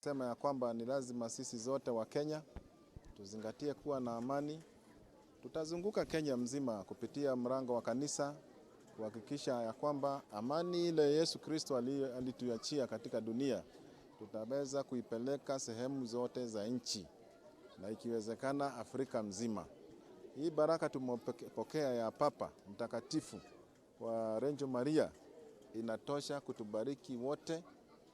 Sema ya kwamba ni lazima sisi zote wa Kenya tuzingatie kuwa na amani. Tutazunguka Kenya mzima kupitia mlango wa kanisa kuhakikisha ya kwamba amani ile Yesu Kristo alituachia katika dunia tutaweza kuipeleka sehemu zote za nchi na ikiwezekana Afrika mzima. Hii baraka tumepokea ya Papa Mtakatifu wa Renjo Maria inatosha kutubariki wote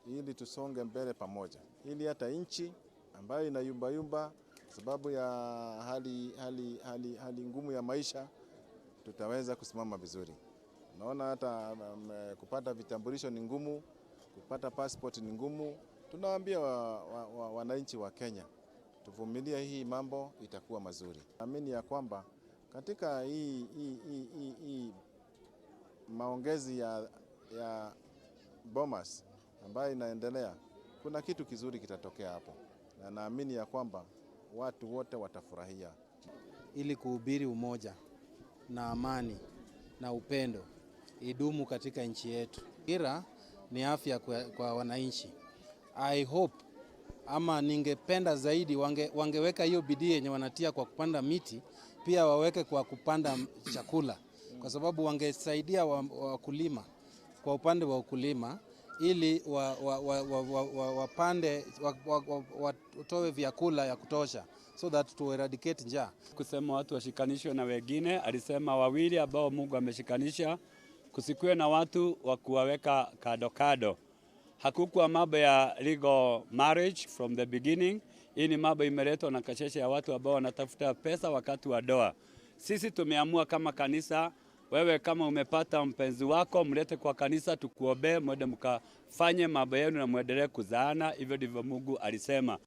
ili tusonge mbele pamoja. Ili hata nchi ambayo inayumbayumba sababu ya hali ngumu ya maisha tutaweza kusimama vizuri. Naona hata kupata vitambulisho ni ngumu, kupata passport ni ngumu. Tunawaambia wananchi wa Kenya tuvumilie, hii mambo itakuwa mazuri. Naamini ya kwamba katika hii maongezi ya Bomas ambayo inaendelea, kuna kitu kizuri kitatokea hapo, na naamini ya kwamba watu wote watafurahia. Ili kuhubiri umoja na amani na upendo idumu katika nchi yetu. Ira ni afya kwa wananchi. I hope ama ningependa zaidi wangeweka hiyo bidii yenye wanatia kwa kupanda miti, pia waweke kwa kupanda chakula, kwa sababu wangesaidia wakulima kwa upande wa ukulima ili watoe vyakula ya kutosha so that to eradicate njaa. Kusema watu washikanishwe na wengine, alisema wawili ambao Mungu ameshikanisha, kusikue na watu wa kuwaweka kado kado. Hakukuwa mambo ya legal marriage from the beginning. Hii ni mambo imeletwa na kasheshe ya watu ambao wanatafuta pesa wakati wa ndoa. Sisi tumeamua kama kanisa, wewe kama umepata mpenzi wako mlete kwa kanisa tukuombee, mwende mkafanye mambo yenu na muendelee kuzaana. Hivyo ndivyo Mungu alisema.